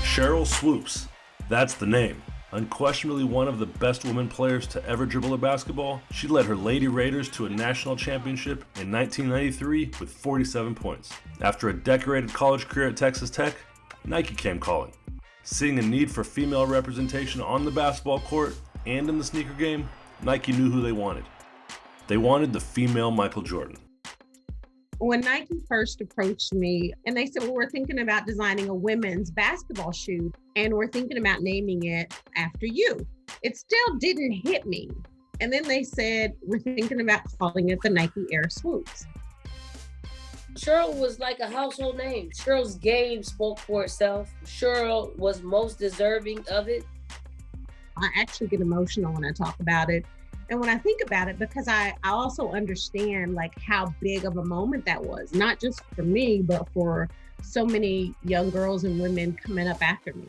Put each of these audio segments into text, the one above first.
Sheryl Swoopes, that's the name. Unquestionably one of the best women players to ever dribble a basketball, she led her Lady Raiders to a national championship in 1993 with 47 points. After a decorated college career at Texas Tech, Nike came calling. Seeing a need for female representation on the basketball court and in the sneaker game, Nike knew who they wanted. They wanted the female Michael Jordan. When Nike first approached me and they said, well, we're thinking about designing a women's basketball shoe and we're thinking about naming it after you. It still didn't hit me. And then they said, we're thinking about calling it the Nike Air Swoopes. Sheryl was like a household name. Sheryl's game spoke for itself. Sheryl was most deserving of it. I actually get emotional when I talk about it. And when I think about it, because I also understand like how big of a moment that was, not just for me, but for so many young girls and women coming up after me.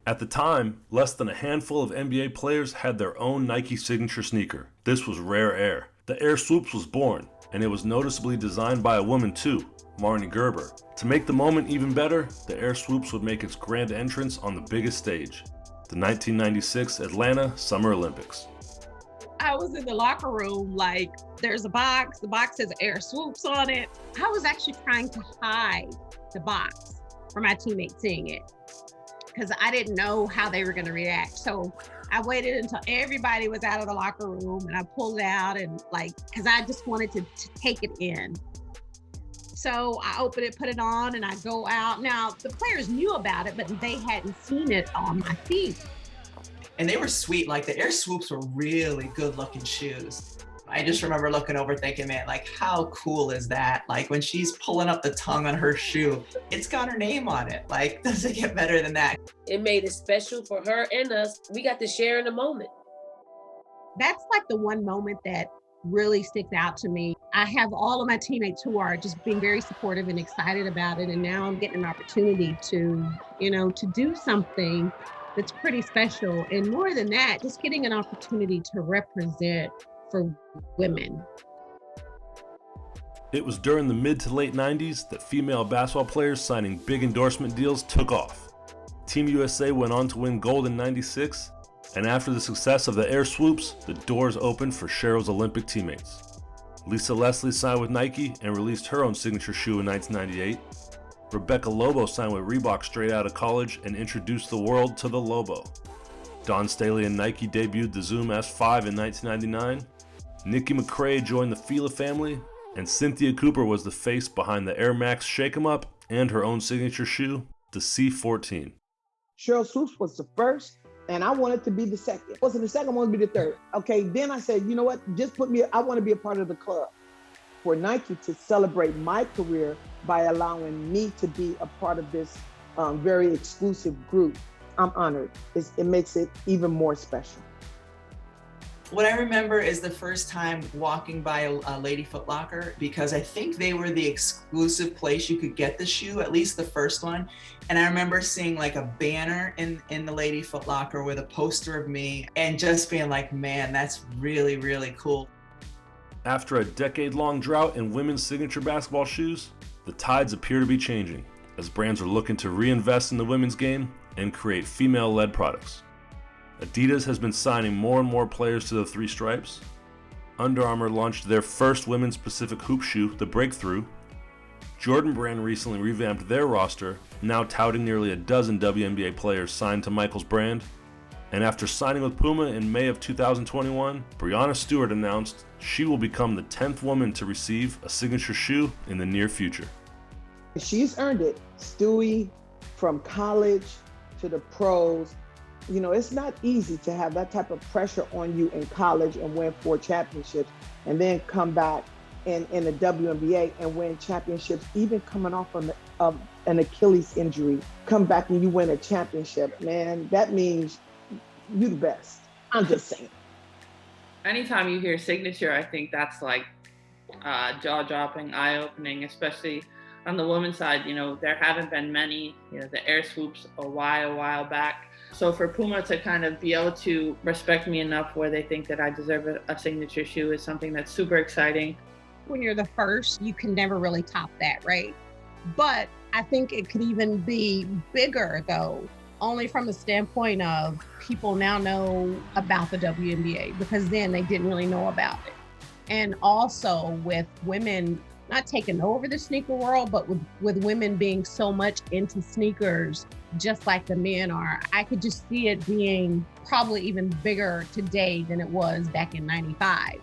At the time, less than a handful of NBA players had their own Nike signature sneaker. This was rare air. The Air Swoopes was born, and it was noticeably designed by a woman too, Marnie Gerber. To make the moment even better, the Air Swoopes would make its grand entrance on the biggest stage, the 1996 Atlanta Summer Olympics. I was in the locker room, like there's a box, the box says Air Swoopes on it. I was actually trying to hide the box from my teammates seeing it because I didn't know how they were going to react. So I waited until everybody was out of the locker room and I pulled it out and because I just wanted to take it in. So I open it, put it on, and I go out. Now the players knew about it, but they hadn't seen it on my feet. And they were sweet. Like the Air Swoopes were really good looking shoes. I just remember looking over thinking, man, like how cool is that? Like when she's pulling up the tongue on her shoe, it's got her name on it. Like, does it get better than that? It made it special for her and us. We got to share in the moment. That's like the one moment that really sticks out to me. I have all of my teammates who are just being very supportive and excited about it. And now I'm getting an opportunity to do something that's pretty special. And more than that, just getting an opportunity to represent for women. It was during the mid to late 90s that female basketball players signing big endorsement deals took off. Team USA went on to win gold in 96, and after the success of the Air Swoopes, the doors opened for Sheryl's Olympic teammates. Lisa Leslie signed with Nike and released her own signature shoe in 1998. Rebecca Lobo signed with Reebok straight out of college and introduced the world to the Lobo. Dawn Staley and Nike debuted the Zoom S5 in 1999. Nikki McCrae joined the Fila family, and Cynthia Cooper was the face behind the Air Max Shake 'em Up and her own signature shoe, the C14. Sheryl Swoopes was the first, and I wanted to be the second. I wasn't the second, I wanted to be the third. Okay, then I said, you know what? Just put me, I want to be a part of the club. For Nike to celebrate my career by allowing me to be a part of this very exclusive group, I'm honored. It makes it even more special. What I remember is the first time walking by a Lady Foot Locker, because I think they were the exclusive place you could get the shoe, at least the first one. And I remember seeing like a banner in the Lady Foot Locker with a poster of me and just being like, man, that's really, really cool. After a decade-long drought in women's signature basketball shoes, the tides appear to be changing as brands are looking to reinvest in the women's game and create female-led products. Adidas has been signing more and more players to the three stripes. Under Armour launched their first women's Pacific hoop shoe, the Breakthrough. Jordan Brand recently revamped their roster, now touting nearly a dozen WNBA players signed to Michael's brand. And after signing with Puma in May of 2021, Breanna Stewart announced she will become the 10th woman to receive a signature shoe in the near future. She's earned it. Stewie, from college to the pros, it's not easy to have that type of pressure on you in college and win 4 championships and then come back in the WNBA and win championships, even coming off of an Achilles injury, come back and you win a championship, man, that means you're the best. I'm just saying. Anytime you hear signature, I think that's like jaw-dropping, eye-opening, especially on the women's side. There haven't been many, the Air Swoopes a while back. So for Puma to kind of be able to respect me enough where they think that I deserve a signature shoe is something that's super exciting. When you're the first, you can never really top that, right? But I think it could even be bigger though, only from a standpoint of people now know about the WNBA, because then they didn't really know about it. And also with women not taking over the sneaker world, but with women being so much into sneakers, just like the men are, I could just see it being probably even bigger today than it was back in '95.